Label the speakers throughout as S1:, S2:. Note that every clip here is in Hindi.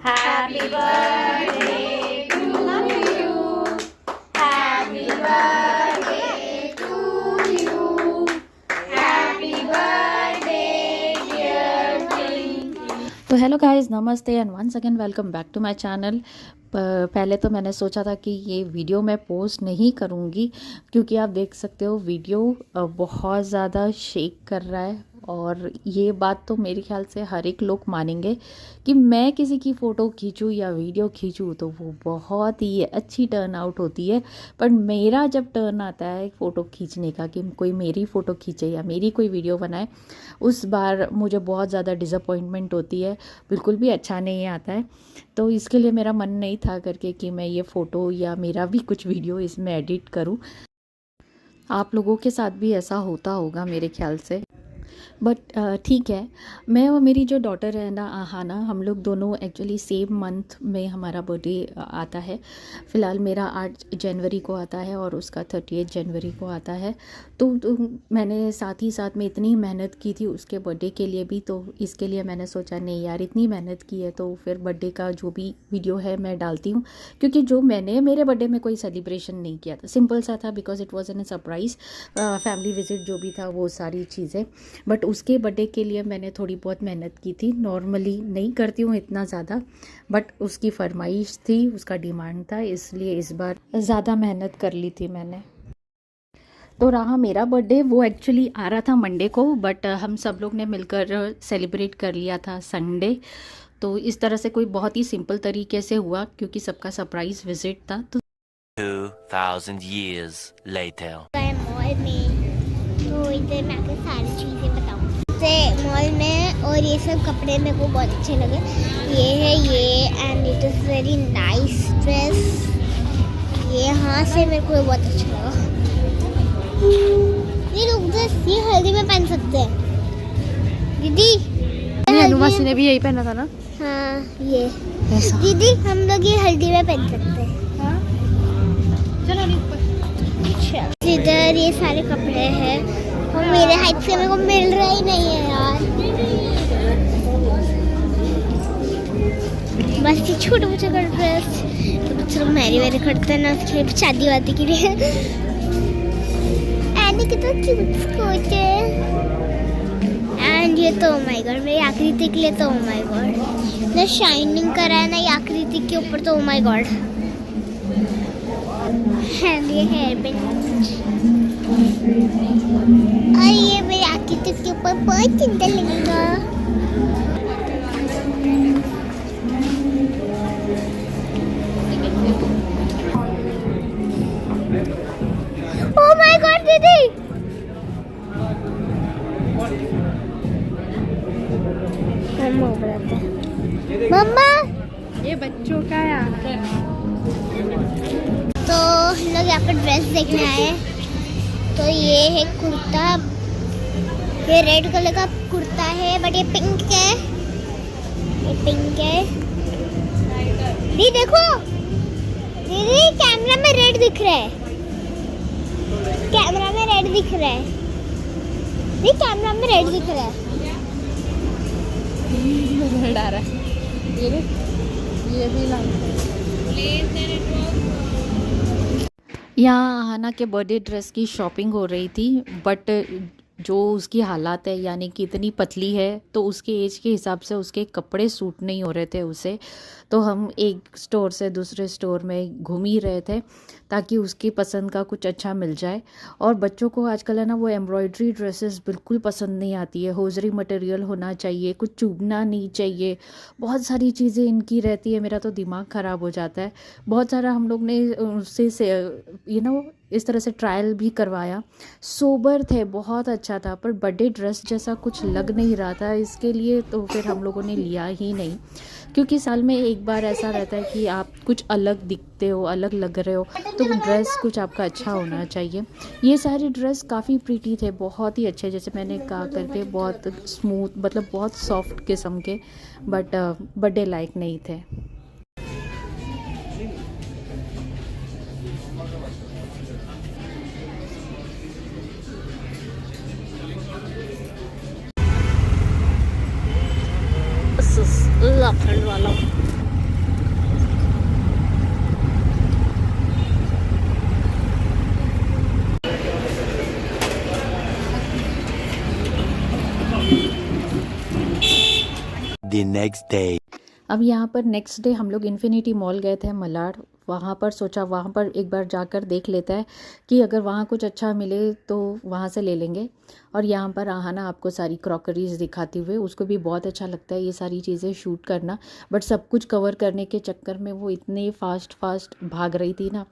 S1: Happy birthday to you. Happy birthday to you. Happy birthday dear Pinky.
S2: तो हेलो गाइस, नमस्ते and once again welcome back to my channel. पहले तो मैंने सोचा था कि ये वीडियो मैं पोस्ट नहीं करूँगी क्योंकि आप देख सकते हो वीडियो बहुत ज़्यादा शेक कर रहा है। और ये बात तो मेरे ख्याल से हर एक लोग मानेंगे कि मैं किसी की फ़ोटो खींचूँ या वीडियो खींचूँ तो वो बहुत ही अच्छी टर्न आउट होती है। पर मेरा जब टर्न आता है फ़ोटो खींचने का कि कोई मेरी फ़ोटो खींचे या मेरी कोई वीडियो बनाए, उस बार मुझे बहुत ज़्यादा डिसअपॉइंटमेंट होती है, बिल्कुल भी अच्छा नहीं आता है। तो इसके लिए मेरा मन नहीं था करके कि मैं ये फ़ोटो या मेरा भी कुछ वीडियो इसमें एडिट करूं। आप लोगों के साथ भी ऐसा होता होगा मेरे ख्याल से, बट ठीक है। मैं और मेरी जो डॉटर है ना आहाना, हम लोग दोनों एक्चुअली सेम मंथ में हमारा बर्थडे आता है। फ़िलहाल मेरा 8 जनवरी को आता है और उसका 30 जनवरी को आता है। तो मैंने साथ ही साथ में इतनी मेहनत की थी उसके बर्थडे के लिए भी, तो इसके लिए मैंने सोचा नहीं यार, इतनी मेहनत की है तो फिर बर्थडे का जो भी वीडियो है मैं डालती हूँ। क्योंकि जो मैंने मेरे बर्थडे में कोई सेलिब्रेशन नहीं किया था, सिंपल सा था, because it was an a surprise, family visit जो भी था वो सारी चीज़ें। बट उसके बर्थडे के लिए मैंने थोड़ी बहुत मेहनत की थी। नॉर्मली नहीं करती हूँ इतना ज़्यादा, बट उसकी फरमाइश थी, उसका डिमांड था, इसलिए इस बार ज़्यादा मेहनत कर ली थी मैंने। तो रहा मेरा बर्थडे, वो एक्चुअली आ रहा था मंडे को, बट हम सब लोग ने मिलकर सेलिब्रेट कर लिया था संडे। तो इस तरह से कोई बहुत ही सिंपल तरीके से हुआ क्योंकि सबका सरप्राइज़ विजिट था। तो
S3: 2000 years later.
S4: मॉल में तो इधर मैं आपको सारी चीज़ें बताऊँ जैसे मॉल में, और ये सब कपड़े मेरे को बहुत अच्छे लगे। ये है ये, and it is very nice dress. ये यहाँ से मेरे को बहुत अच्छा लगा। ये लोग ड्रेस ये हल्दी में पहन सकते हैं दीदी।
S2: अनुवासी ने भी यही पहना था ना।
S4: हाँ ये
S2: ऐसा
S4: दीदी, हम लोग ये हल्दी में पहन सकते हैं। इधर ये सारे कपड़े हैं और मेरे हाइट से मेरे को मिल रहा ही नहीं है यार। बस ये छोटे बच्चे का ड्रेस तो बच्चे लोग मेरी करते हैं ना, उसके शादी वादी के लिए। एंड कितना क्यूट स्कर्ट है। एंड ये तो माय गॉड, मेरी आकृति के लिए तो माय गॉड, ना शाइनिंग करा है ना ये आकृति के ऊपर, तो माय गॉड। एंड ये हेयर बैंड और ये मेरी आकृति के ऊपर बहुत सुंदर लगेगा। ओह माय गॉड दीदी, मम्मा
S1: ये बच्चों का है।
S4: तो हम लोग यहाँ पर ड्रेस देखने आए। तो ये है कुर्ता, ये रेड कलर का कुर्ता है, बट ये पिंक है, ये पिंक है। दीदी देखो, दीदी कैमरा में रेड दिख रहा है, कैमरा में रेड दिख रहा है, दीदी कैमरा में रेड दिख रहा है।
S1: रेड आ रहा है। ये भी ला
S2: यहाँ आहाना के बर्थडे ड्रेस की शॉपिंग हो रही थी, बट जो उसकी हालात है यानी कि इतनी पतली है तो उसके एज के हिसाब से उसके कपड़े सूट नहीं हो रहे थे उसे। तो हम एक स्टोर से दूसरे स्टोर में घूम ही रहे थे ताकि उसकी पसंद का कुछ अच्छा मिल जाए। और बच्चों को आजकल है ना वो एम्ब्रॉयडरी ड्रेसेस बिल्कुल पसंद नहीं आती है, होजरी मटेरियल होना चाहिए, कुछ चुभना नहीं चाहिए, बहुत सारी चीज़ें इनकी रहती है। मेरा तो दिमाग ख़राब हो जाता है। बहुत सारा हम लोग ने उससे इस तरह से ट्रायल भी करवाया, सोबर थे, बहुत अच्छा था, पर बर्थडे ड्रेस जैसा कुछ लग नहीं रहा था इसके लिए, तो फिर हम लोगों ने लिया ही नहीं। क्योंकि साल में एक बार ऐसा रहता है कि आप कुछ अलग दिखते हो, अलग लग रहे हो, तो ड्रेस कुछ आपका अच्छा होना चाहिए। ये सारे ड्रेस काफ़ी प्रीटी थे, बहुत ही अच्छे, जैसे मैंने कहा करके बहुत स्मूथ, मतलब बहुत सॉफ्ट किस्म के, बट बर्थडे लायक नहीं थे। फ्रेंड वाला
S3: The next day.
S2: अब यहाँ पर नेक्स्ट डे हम लोग इन्फिनिटी मॉल गए थे मलाड। वहाँ पर सोचा वहाँ पर एक बार जाकर देख लेता है कि अगर वहाँ कुछ अच्छा मिले तो वहाँ से ले लेंगे। और यहाँ पर आहाना आपको सारी क्रॉकरीज दिखाते हुए, उसको भी बहुत अच्छा लगता है ये सारी चीज़ें शूट करना, बट सब कुछ कवर करने के चक्कर में वो इतने फास्ट भाग रही थी ना,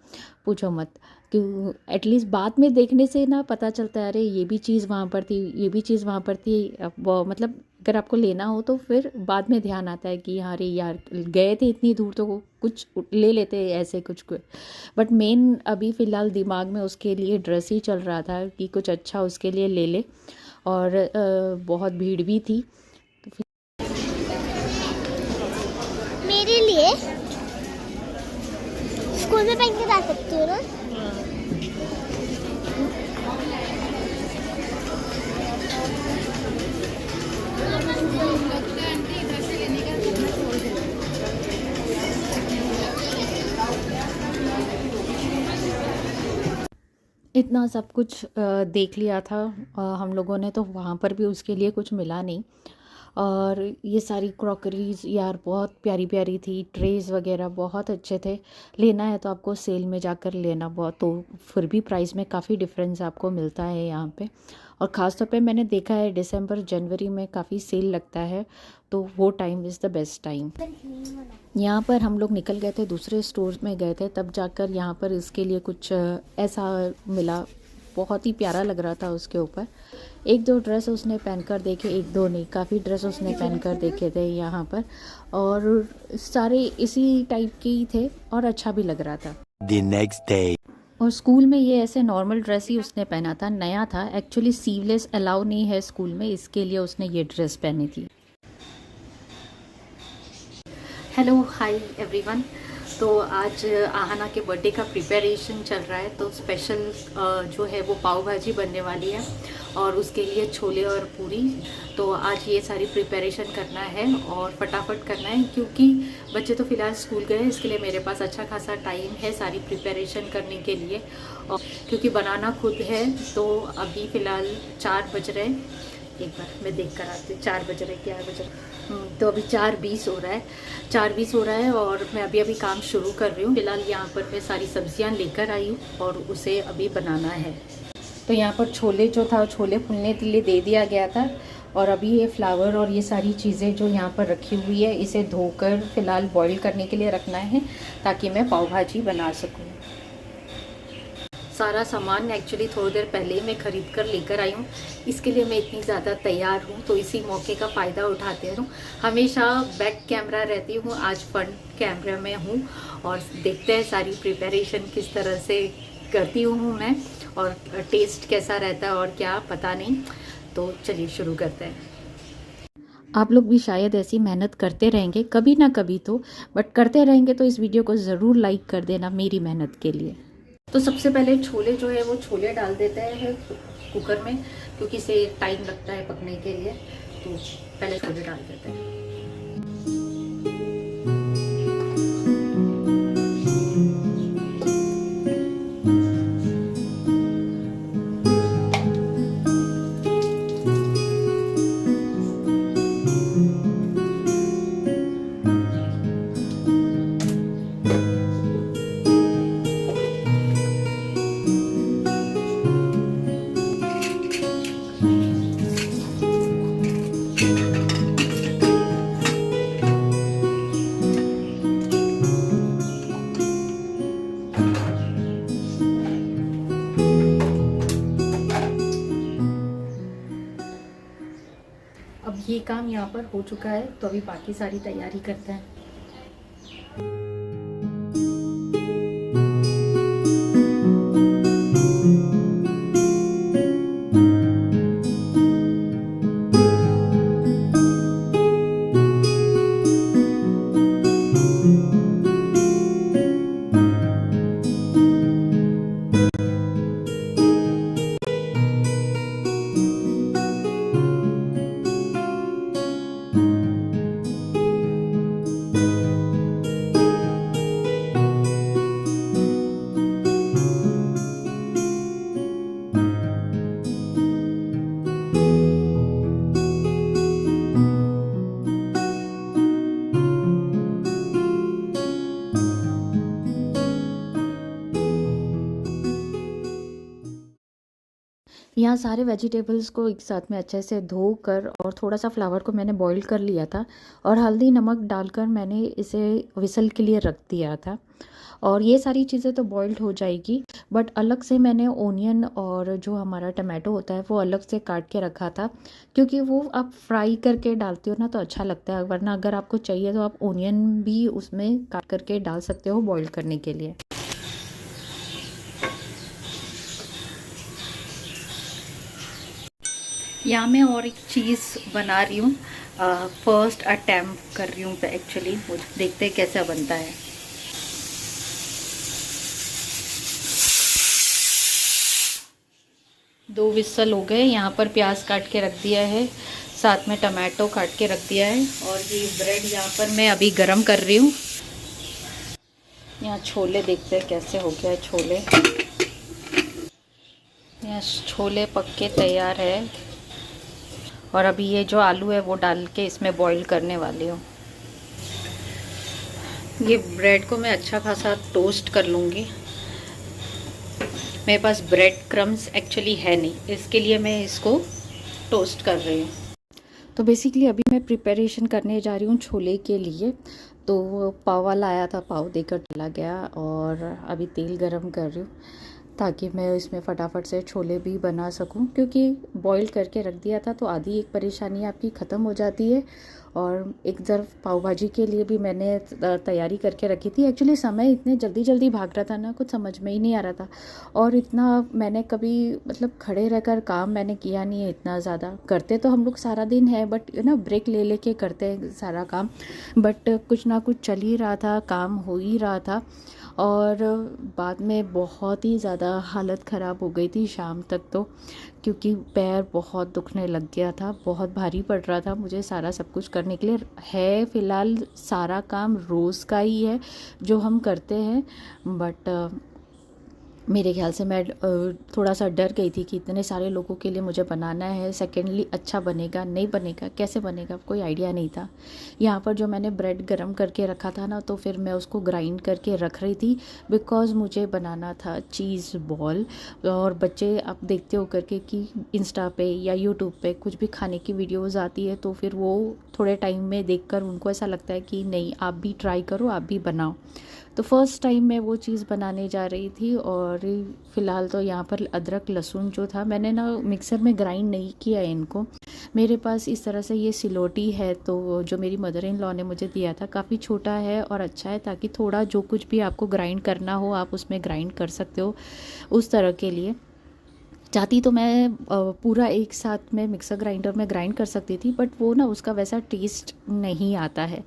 S2: पूछो मत। क्यों, एटलीस्ट बाद में देखने से ना पता चलता है अरे ये भी चीज़ वहाँ पर थी, ये भी चीज़ वहाँ पर थी। मतलब अगर आपको लेना हो तो फिर बाद में ध्यान आता है कि अरे यार गए थे इतनी दूर तो कुछ ले लेते ऐसे कुछ। बट मेन अभी फ़िलहाल दिमाग में उसके लिए ड्रेस ही चल रहा था कि कुछ अच्छा उसके लिए ले ले। और बहुत भीड़ भी थी तो फिर
S4: मेरे लिए स्कूल में पहन के जा सकती हूँ ना।
S2: इतना सब कुछ देख लिया था हम लोगों ने, तो वहाँ पर भी उसके लिए कुछ मिला नहीं। और ये सारी क्रॉकरीज यार बहुत प्यारी प्यारी थी, ट्रेज़ वगैरह बहुत अच्छे थे। लेना है तो आपको सेल में जाकर लेना, बहुत तो फिर भी प्राइस में काफ़ी डिफरेंस आपको मिलता है यहाँ पे। और ख़ास तौर पे मैंने देखा है दिसंबर जनवरी में काफ़ी सेल लगता है, तो वो time is the best time. यहाँ पर हम लोग निकल गए थे, दूसरे स्टोर में गए थे, तब जाकर यहाँ पर इसके लिए कुछ ऐसा मिला, बहुत ही प्यारा लग रहा था उसके ऊपर। एक दो ड्रेस उसने पहनकर देखे, एक दो नहीं काफ़ी ड्रेस उसने पहनकर देखे थे यहाँ पर, और सारे इसी टाइप के ही थे और अच्छा भी लग रहा था।
S3: The next day.
S2: और स्कूल में ये ऐसे नॉर्मल ड्रेस ही उसने पहना था, नया था एक्चुअली। सीवलेस अलाउ नहीं है स्कूल में, इसके लिए उसने ये ड्रेस पहनी थी। Hello hi everyone. तो आज आहाना के बर्थडे का प्रिपरेशन चल रहा है, तो स्पेशल जो है वो पाव भाजी बनने वाली है और उसके लिए छोले और पूरी। तो आज ये सारी प्रिपरेशन करना है और फटाफट करना है, क्योंकि बच्चे तो फ़िलहाल स्कूल गए, इसके लिए मेरे पास अच्छा खासा टाइम है सारी प्रिपरेशन करने के लिए। और क्योंकि बनाना खुद है, तो अभी फ़िलहाल 4 बज रहे, एक बार मैं देख कर आती हूँ, 4 बज रहे, क्या बज रहे, तो अभी 4:20 हो रहा है, 4:20 हो रहा है और मैं अभी काम शुरू कर रही हूँ। फिलहाल यहाँ पर मैं सारी सब्जियाँ लेकर आई हूँ और उसे अभी बनाना है। तो यहाँ पर छोले जो था, छोले फूलने के लिए दे दिया गया था, और अभी ये फ्लावर और ये सारी चीज़ें जो यहाँ पर रखी हुई है, इसे धोकर फ़िलहाल बॉईल करने के लिए रखना है ताकि मैं पाव भाजी बना सकूँ। सारा सामान एक्चुअली थोड़ी देर पहले ही मैं ख़रीद कर लेकर आई हूँ, इसके लिए मैं इतनी ज़्यादा तैयार हूँ, तो इसी मौके का फ़ायदा उठाते रहूँ। हमेशा बैक कैमरा रहती हूँ, आज फ्रंट कैमरा में हूँ, और देखते हैं सारी प्रिपरेशन किस तरह से करती हूँ मैं, और टेस्ट कैसा रहता है और क्या पता नहीं। तो चलिए शुरू करते हैं। आप लोग भी शायद ऐसी मेहनत करते रहेंगे कभी ना कभी तो, बट करते रहेंगे तो इस वीडियो को ज़रूर लाइक कर देना मेरी मेहनत के लिए। तो सबसे पहले छोले जो है वो छोले डाल देते हैं कुकर में, क्योंकि इसे टाइम लगता है पकने के लिए, तो पहले छोले डाल देते हैं। अब ये काम यहाँ पर हो चुका है, तो अभी बाकी सारी तैयारी करते हैं। यहाँ सारे वेजिटेबल्स को एक साथ में अच्छे से धोकर और थोड़ा सा फ्लावर को मैंने बॉईल कर लिया था और हल्दी नमक डालकर मैंने इसे विसल के लिए रख दिया था। और ये सारी चीज़ें तो बॉइल्ड हो जाएगी, बट अलग से मैंने ओनियन और जो हमारा टमाटो होता है वो अलग से काट के रखा था, क्योंकि वो आप फ्राई करके डालते हो ना तो अच्छा लगता है, वरना अगर आपको चाहिए तो आप ओनियन भी उसमें काट करके डाल सकते हो बॉईल करने के लिए। यहाँ मैं और एक चीज़ बना रही हूँ, फर्स्ट अटैम्प्ट कर रही हूँ एक्चुअली, देखते हैं कैसा बनता है। दो विसल हो गए। यहाँ पर प्याज काट के रख दिया है, साथ में टमाटो काट के रख दिया है, और ये ब्रेड यहाँ पर मैं अभी गरम कर रही हूँ। यहाँ छोले देखते हैं कैसे हो गया है छोले। यहाँ छोले पक के तैयार है, और अभी ये जो आलू है वो डाल के इसमें बॉईल करने वाली हूँ। ये ब्रेड को मैं अच्छा खासा टोस्ट कर लूँगी। मेरे पास ब्रेड क्रम्स एक्चुअली है नहीं, इसके लिए मैं इसको टोस्ट कर रही हूँ। तो बेसिकली अभी मैं प्रिपरेशन करने जा रही हूँ छोले के लिए। तो पाव वाला आया था, पाव देकर चला गया, और अभी तेल गरम कर रही हूँ ताकि मैं इसमें फटाफट से छोले भी बना सकूं, क्योंकि बॉईल करके रख दिया था तो आधी एक परेशानी आपकी ख़त्म हो जाती है। और एक तरफ पाव भाजी के लिए भी मैंने तैयारी करके रखी थी। एक्चुअली समय इतने जल्दी जल्दी भाग रहा था ना, कुछ समझ में ही नहीं आ रहा था, और इतना मैंने कभी मतलब खड़े रहकर काम मैंने किया नहीं है इतना ज़्यादा। करते तो हम लोग सारा दिन है, बट ना ब्रेक ले लेके करते हैं सारा काम, बट कुछ ना कुछ चल ही रहा था, काम हो ही रहा था। और बाद में बहुत ही ज़्यादा हालत ख़राब हो गई थी शाम तक तो, क्योंकि पैर बहुत दुखने लग गया था, बहुत भारी पड़ रहा था मुझे सारा सब कुछ करने के लिए। है फ़िलहाल सारा काम रोज़ का ही है जो हम करते हैं, बट मेरे ख्याल से मैं थोड़ा सा डर गई थी कि इतने सारे लोगों के लिए मुझे बनाना है। सेकेंडली अच्छा बनेगा नहीं बनेगा, कैसे बनेगा, कोई आइडिया नहीं था। यहाँ पर जो मैंने ब्रेड गरम करके रखा था ना, तो फिर मैं उसको ग्राइंड करके रख रही थी, बिकॉज़ मुझे बनाना था चीज़ बॉल। और बच्चे आप देखते हो करके कि इंस्टा पे या यूट्यूब पे कुछ भी खाने की वीडियोज़ आती है, तो फिर वो थोड़े टाइम में देखकर उनको ऐसा लगता है कि नहीं आप भी ट्राई करो, आप भी बनाओ। तो फर्स्ट टाइम मैं वो चीज़ बनाने जा रही थी। और फ़िलहाल तो यहाँ पर अदरक लहसुन जो था मैंने ना मिक्सर में ग्राइंड नहीं किया है इनको। मेरे पास इस तरह से ये सिलोटी है, तो जो मेरी मदर इन लॉ ने मुझे दिया था, काफ़ी छोटा है और अच्छा है, ताकि थोड़ा जो कुछ भी आपको ग्राइंड करना हो आप उसमें ग्राइंड कर सकते हो। उस तरह के लिए चाहती तो मैं पूरा एक साथ में मिक्सर ग्राइंडर में ग्राइंड कर सकती थी, बट वो ना उसका वैसा टेस्ट नहीं आता है।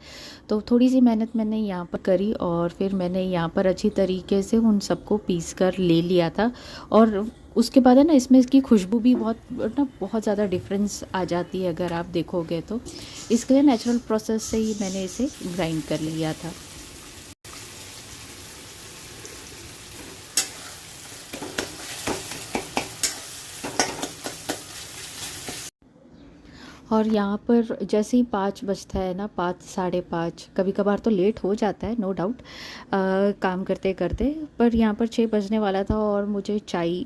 S2: तो थोड़ी सी मेहनत मैंने यहाँ पर करी, और फिर मैंने यहाँ पर अच्छी तरीके से उन सबको पीस कर ले लिया था। और उसके बाद है ना इसमें इसकी खुशबू भी बहुत ज़्यादा डिफरेंस आ जाती है अगर आप देखोगे तो। इसके लिए नेचुरल प्रोसेस से ही मैंने इसे ग्राइंड कर लिया था। और यहाँ पर जैसे ही 5 बजता है ना, 5 साढ़े 5, कभी कभार तो लेट हो जाता है नो डाउट काम करते करते, पर यहाँ पर 6 बजने वाला था और मुझे चाय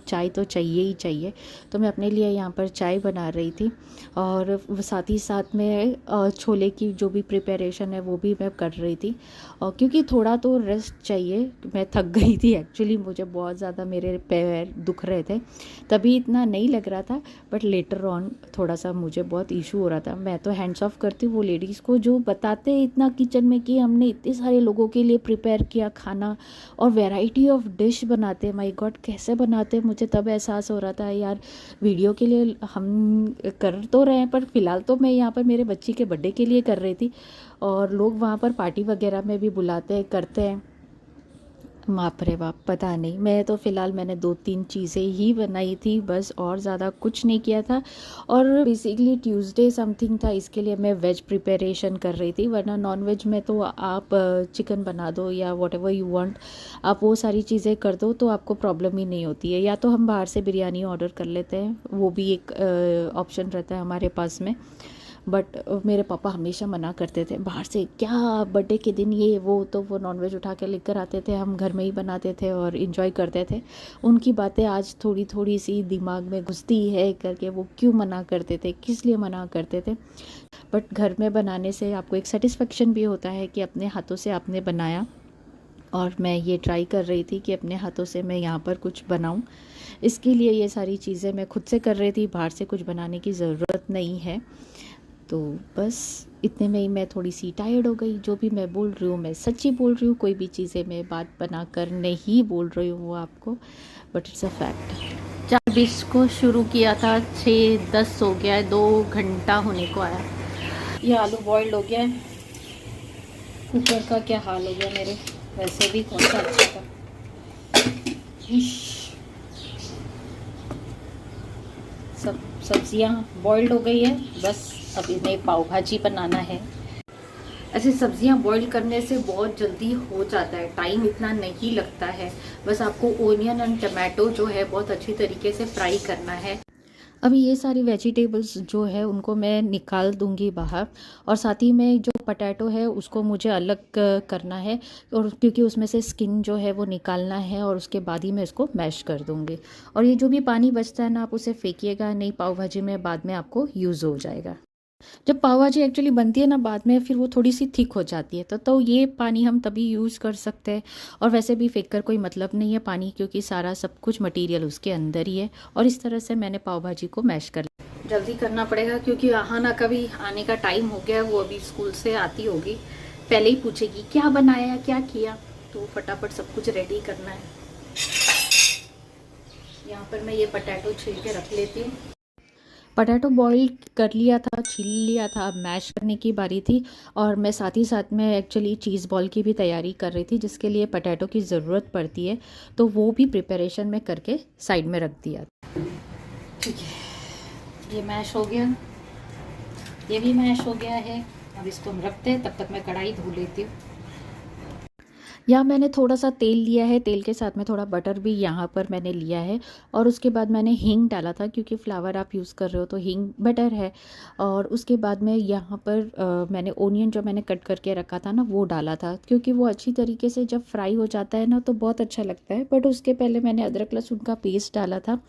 S2: चाय तो चाहिए ही चाहिए। तो मैं अपने लिए यहाँ पर चाय बना रही थी, और साथ ही साथ में छोले की जो भी प्रिपरेशन है वो भी मैं कर रही थी। और क्योंकि थोड़ा तो रेस्ट चाहिए, मैं थक गई थी एक्चुअली, मुझे बहुत ज़्यादा मेरे पैर दुख रहे थे, तभी इतना नहीं लग रहा था, बट लेटर ऑन थोड़ा सा मुझे बहुत इशू हो रहा था। मैं तो हैंड्स ऑफ करती हूँ वो लेडीज़ को जो बताते हैं इतना किचन में कि हमने इतने सारे लोगों के लिए प्रिपेयर किया खाना, और वैरायटी ऑफ डिश बनाते, माय गॉड कैसे बनाते। मुझे तब एहसास हो रहा था यार, वीडियो के लिए हम कर तो रहे हैं, पर फिलहाल तो मैं यहाँ पर मेरे बच्ची के बर्थडे के लिए कर रही थी, और लोग वहाँ पर पार्टी वगैरह में भी बुलाते हैं, करते हैं। बाप रे बाप, पता नहीं। मैं तो फ़िलहाल मैंने 2-3 चीज़ें ही बनाई थी बस, और ज़्यादा कुछ नहीं किया था। और बेसिकली ट्यूसडे समथिंग था, इसके लिए मैं वेज प्रिपरेशन कर रही थी, वरना नॉन वेज में तो आप चिकन बना दो या वॉट एवर यू वांट, आप वो सारी चीज़ें कर दो तो आपको प्रॉब्लम ही नहीं होती है। या तो हम बाहर से बिरयानी ऑर्डर कर लेते हैं, वो भी एक ऑप्शन रहता है हमारे पास में। बट मेरे पापा हमेशा मना करते थे बाहर से, क्या बर्थडे के दिन ये वो, तो वो नॉनवेज उठा के लेकर आते थे, हम घर में ही बनाते थे और इन्जॉय करते थे। उनकी बातें आज थोड़ी थोड़ी सी दिमाग में घुसती है करके, वो क्यों मना करते थे, किस लिए मना करते थे। बट घर में बनाने से आपको एक सेटिस्फेक्शन भी होता है कि अपने हाथों से आपने बनाया। और मैं ये ट्राई कर रही थी कि अपने हाथों से मैं यहाँ पर कुछ बनाऊँ। इसके लिए ये सारी चीज़ें मैं खुद से कर रही थी, बाहर से कुछ बनाने की ज़रूरत नहीं है। तो बस इतने में ही मैं थोड़ी सी टायर्ड हो गई। जो भी मैं बोल रही हूँ मैं सच्ची बोल रही हूँ, कोई भी चीज़ें मैं बात बना कर नहीं बोल रही हूँ वो आपको, बट इट्स अ फैक्ट। 4:20 को शुरू किया था, 6:10 हो गया है, 2 घंटा होने को आया। ये आलू बॉइल्ड हो गया है। कुकर का क्या हाल हो गया मेरे, वैसे भी कौन सा अच्छा था। सब सब्जियां बॉइल्ड हो गई है, बस अब इन्हें पाव भाजी बनाना है। ऐसे सब्जियां बॉईल करने से बहुत जल्दी हो जाता है, टाइम इतना नहीं लगता है। बस आपको ओनियन एंड टमाटो जो है बहुत अच्छी तरीके से फ्राई करना है। अभी ये सारी वेजिटेबल्स जो है उनको मैं निकाल दूंगी बाहर, और साथ ही में जो पोटैटो है उसको मुझे अलग करना है, और क्योंकि उसमें से स्किन जो है वो निकालना है, और उसके बाद ही मैं इसको मैश कर दूंगी। और ये जो भी पानी बचता है ना, आप उसे फेंकिएगा नहीं, पाव भाजी में बाद में आपको यूज़ हो जाएगा। जब पाव भाजी एक्चुअली बनती है ना बाद में, फिर वो थोड़ी सी थिक हो जाती है, तो ये पानी हम तभी यूज़ कर सकते हैं। और वैसे भी फेंक कर कोई मतलब नहीं है पानी, क्योंकि सारा सब कुछ मटेरियल उसके अंदर ही है। और इस तरह से मैंने पाव भाजी को मैश कर लिया। जल्दी करना पड़ेगा क्योंकि आहाना का भी आने का टाइम हो गया, वो अभी स्कूल से आती होगी, पहले ही पूछेगी क्या बनाया क्या किया, तो फटाफट सब कुछ रेडी करना है। यहाँ पर मैं ये पोटैटो छील के रख लेती हूँ। पोटैटो बॉईल कर लिया था, छील लिया था, अब मैश करने की बारी थी। और मैं साथ ही साथ में एक्चुअली चीज़ बॉल की भी तैयारी कर रही थी, जिसके लिए पोटैटो की ज़रूरत पड़ती है, तो वो भी प्रिपरेशन में करके साइड में रख दिया। ठीक है, ये मैश हो गया, ये भी मैश हो गया है। अब इसको हम रखते हैं, तब तक मैं कढ़ाई धो लेती हूँ। यहाँ मैंने थोड़ा सा तेल लिया है, तेल के साथ में थोड़ा बटर भी यहाँ पर मैंने लिया है, और उसके बाद मैंने हींग डाला था, क्योंकि फ्लावर आप यूज़ कर रहे हो तो हींग बेटर है। और उसके बाद में यहाँ पर मैंने ओनियन जो मैंने कट करके रखा था ना वो डाला था, क्योंकि वो अच्छी तरीके से जब फ्राई हो जाता है ना तो बहुत अच्छा लगता है। बट उसके पहले मैंने अदरक लहसुन का पेस्ट डाला था,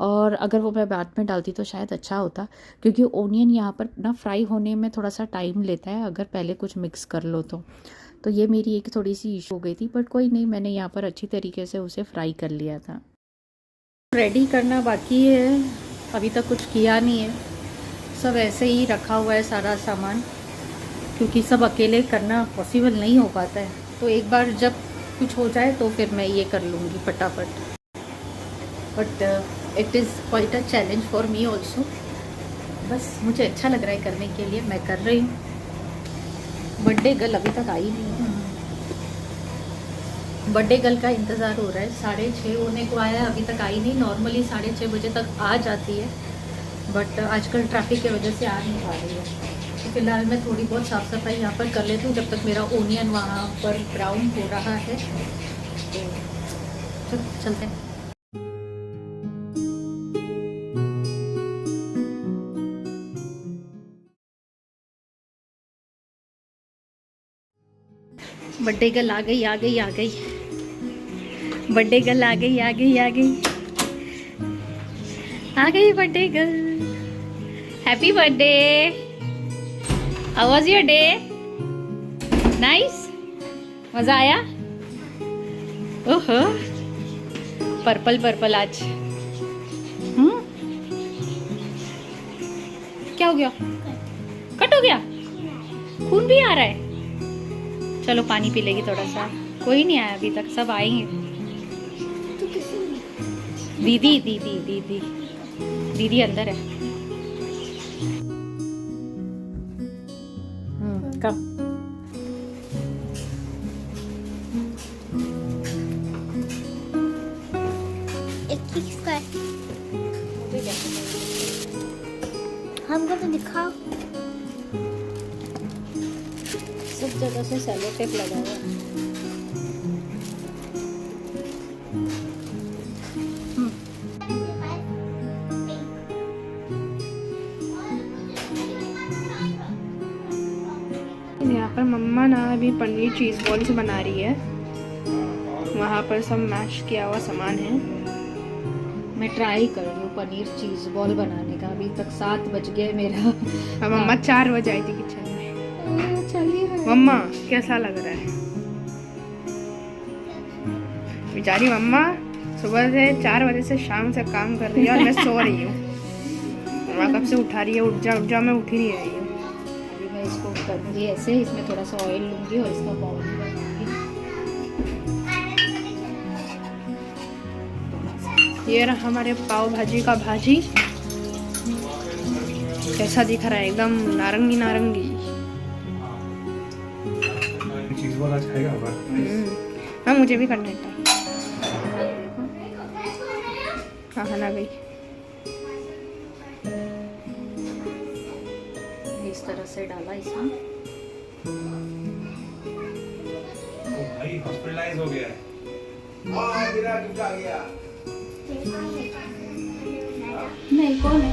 S2: और अगर वो मैं बाद में डालती तो शायद अच्छा होता, क्योंकि ओनियन यहाँ पर ना फ्राई होने में थोड़ा सा टाइम लेता है अगर पहले कुछ मिक्स कर लो तो ये मेरी एक थोड़ी सी इशू हो गई थी। बट कोई नहीं, मैंने यहाँ पर अच्छी तरीके से उसे फ्राई कर लिया था। रेडी करना बाकी है, अभी तक कुछ किया नहीं है, सब ऐसे ही रखा हुआ है सारा सामान, क्योंकि सब अकेले करना पॉसिबल नहीं हो पाता है। तो एक बार जब कुछ हो जाए तो फिर मैं ये कर लूँगी फटाफट। But it is quite a challenge for me also. बस मुझे अच्छा लग रहा है करने के लिए, मैं कर रही हूँ। बर्थडे गर्ल अभी तक आई नहीं है, बर्थडे गर्ल का इंतज़ार हो रहा है। 6:30 होने को आया है, अभी तक आई नहीं। नॉर्मली 6:30 बजे तक आ जाती है, बट आजकल ट्रैफिक की वजह से आ नहीं पा रही है। तो फिलहाल मैं थोड़ी बहुत साफ़ सफाई यहाँ पर कर लेती हूँ, जब तक मेरा ओनियन वहाँ पर ब्राउन हो रहा है। तो चलते हैं। बर्थडे गर्ल आ गई, आ गई, आ गई। बर्थडे गर्ल आ गई, आ गई, आ गई, आ गई birthday girl. Happy birthday. How was your day? Nice, मजा आया? ओहो, पर्पल पर्पल आज। क्या हो गया? कट हो गया? खून भी आ रहा है? चलो पानी पी लेगी थोड़ा सा। कोई नहीं आया अभी तक, सब आएंगे। दीदी दीदी दीदी दीदी अंदर है। कम।
S4: हमको तो दिखाओ।
S2: सब जगह से सेलो टेप लगा हुआ है।
S1: पर मम्मा ना अभी पनीर चीज़ बॉल्स बना रही है। वहाँ पर सब मैश किया हुआ सामान है।
S2: मैं ट्राई कर रही हूँ पनीर चीज़ बॉल बनाने का। अभी तक 7 बज गए मेरा।
S1: अब मम्मा 4 बजे आई थी किचन में।
S2: चलिए
S1: मम्मा कैसा लग रहा है? बेचारी मम्मा सुबह से 4 बजे से शाम से काम कर रही है और मैं सो रही हूँ। मम्मा कब से उठा रही है, उठ जा, मैं उठ ही नहीं रही हूँ।
S2: अभी मैं इसको करूँगी ऐसे, इसमें थोड़ा सा ऑयल लूँगी और इसका बाउल बनाऊँगी।
S1: ये रहा हमारे पाव भाजी का भाजी। कैसा दिख रहा है? एकदम नारंगी नारंगी।
S5: चीज वाला खाएगा
S1: हाँ, मुझे भी करना है। हाँ ना गई।
S2: इस तरह से डाला इसमें।
S5: भाई हॉस्पिटलाइज हो गया है। मेरा टूटा गया।
S2: नहीं, कौन है?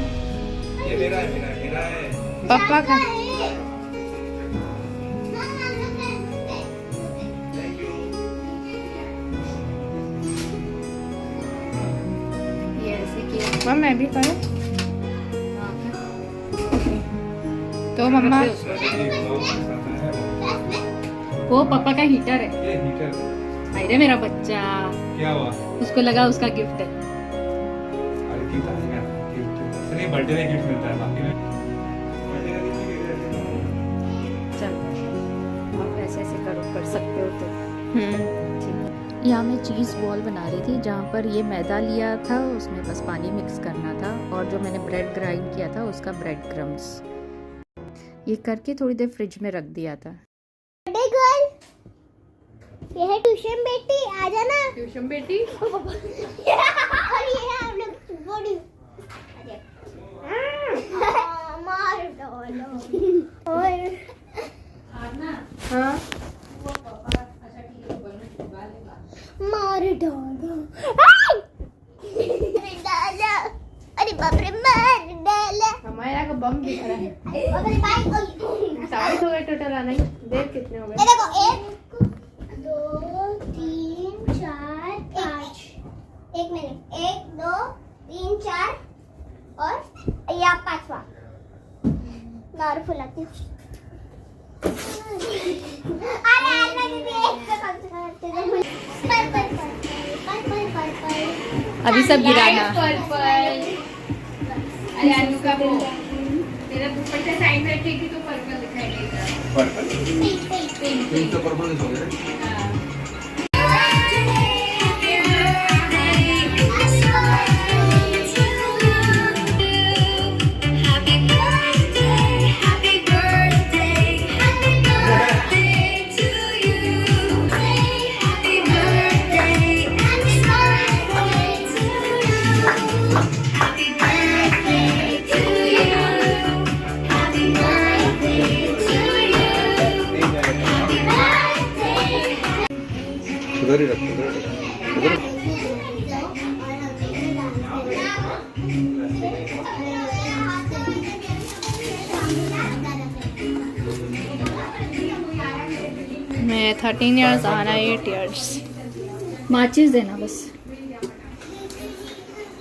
S5: ये मेरा है।
S1: पापा का।
S5: Thank you.
S2: ये ऐसे किया।
S1: मम्मा मैं भी करूँ?
S2: हाँ,
S1: तो मम्मा
S2: वो पापा का हीटर है।
S5: ये हीटर है।
S2: अरे मेरा बच्चा,
S5: क्या हुआ?
S2: उसको लगा उसका गिफ्ट है।
S5: अरे गिफ्ट आएगा। गिफ्ट सिर्फ बर्थडे में गिफ्ट मिलता है, बाकी में बर्थडे का गिफ्ट नहीं देते।
S2: चल, आप ऐसे ऐसे कर सकते हो तो ठीक है। यहाँ मैं चीज़ बॉल बना रही थी, जहाँ पर ये मैदा लिया था, उसमें बस पानी मिक्स करना था, और जो मैंने ब्रेड ग्राइंड किया था उसका ब्रेड क्रम्स। ये करके थोड़ी देर फ्रिज में रख दिया था।
S4: ये है ट्यूशन बेटी, आ जाना।
S1: ट्यूशन बेटी।
S4: और ये है आप लोग बॉडी। मार डालो। और
S1: हाँ
S4: मार डालो। डाला। अरे बाप रे, मार डाला।
S1: हमारे यहाँ का बम दिख रहा है।
S4: बाप रे, बाइक।
S1: 7 हो गए टोटल। आना ही देख कितने हो
S4: ये
S1: गए।
S4: देखो, 1 2 3 4 5। 1 मिनट, 1 2 3 4 और या 5वां। मार फुलाती हूँ। अरे अरे दीदी, एक पे करते हैं।
S2: अभी सब गिराना।
S1: अरे आलू का वो तेरा दुपट्टा साइड में रखेगी तो पर्पल दिखाई देगा।
S5: पर्पल। पिंक तो पर्पल हो गया। उधर ही रखो, उधर।
S1: मैं 13 इयर्स, आना 8 इयर्स।
S2: माचिस देना बस।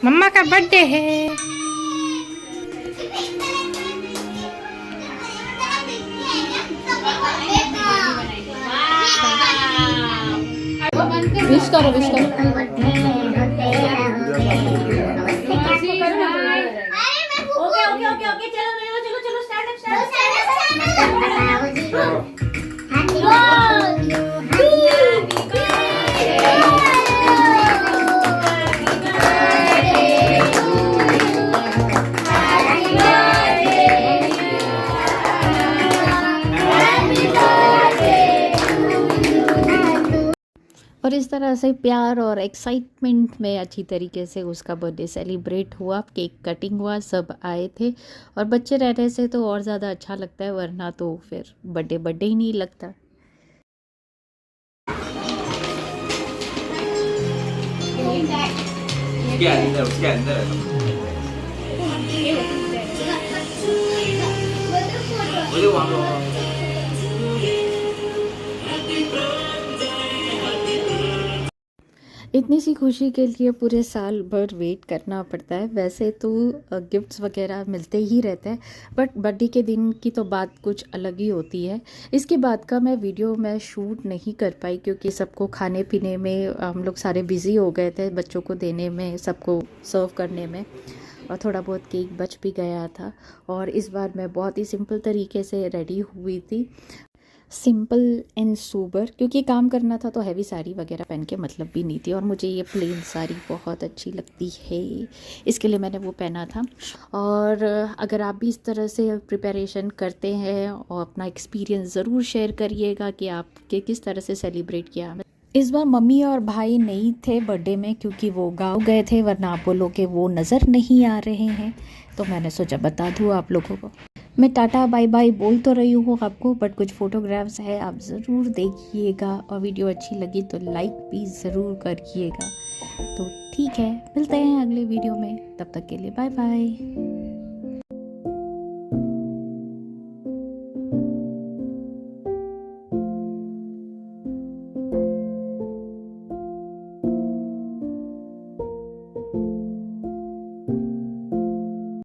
S1: मम्मा का बर्थडे है।
S2: विश करो, विश करो।
S4: ओके चलो स्टार्ट।
S2: और इस तरह से प्यार और एक्साइटमेंट में अच्छी तरीके से उसका बर्थडे सेलिब्रेट हुआ। केक कटिंग हुआ, सब आए थे, और बच्चे रहने से तो और ज़्यादा अच्छा लगता है, वरना तो फिर बर्थडे ही नहीं लगता।
S5: उसके अंदर है।
S2: इतनी सी खुशी के लिए पूरे साल भर वेट करना पड़ता है। वैसे तो गिफ्ट्स वगैरह मिलते ही रहते हैं, बट बर्थडे के दिन की तो बात कुछ अलग ही होती है। इसके बाद का मैं वीडियो शूट नहीं कर पाई क्योंकि सबको खाने पीने में हम लोग सारे बिज़ी हो गए थे, बच्चों को देने में, सबको सर्व करने में, और थोड़ा बहुत केक बच भी गया था। और इस बार मैं बहुत ही सिंपल तरीके से रेडी हुई थी, सिंपल एंड सोबर, क्योंकि काम करना था तो हैवी साड़ी वगैरह पहन के मतलब भी नहीं थी। और मुझे ये प्लेन साड़ी बहुत अच्छी लगती है, इसके लिए मैंने वो पहना था। और अगर आप भी इस तरह से प्रिपरेशन करते हैं और अपना एक्सपीरियंस ज़रूर शेयर करिएगा कि आपके किस तरह से सेलिब्रेट किया। इस बार मम्मी और भाई नहीं थे बर्थडे में क्योंकि वो गाँव गए थे, वरना आप बोलोगे वो नज़र नहीं आ रहे हैं, तो मैंने सोचा बता दूँ आप लोगों को। मैं टाटा बाय बाय बोल तो रही हूँ आपको, बट कुछ फ़ोटोग्राफ्स है, आप ज़रूर देखिएगा, और वीडियो अच्छी लगी तो लाइक भी ज़रूर करिएगा। तो ठीक है, मिलते हैं अगले वीडियो में, तब तक के लिए बाय बाय।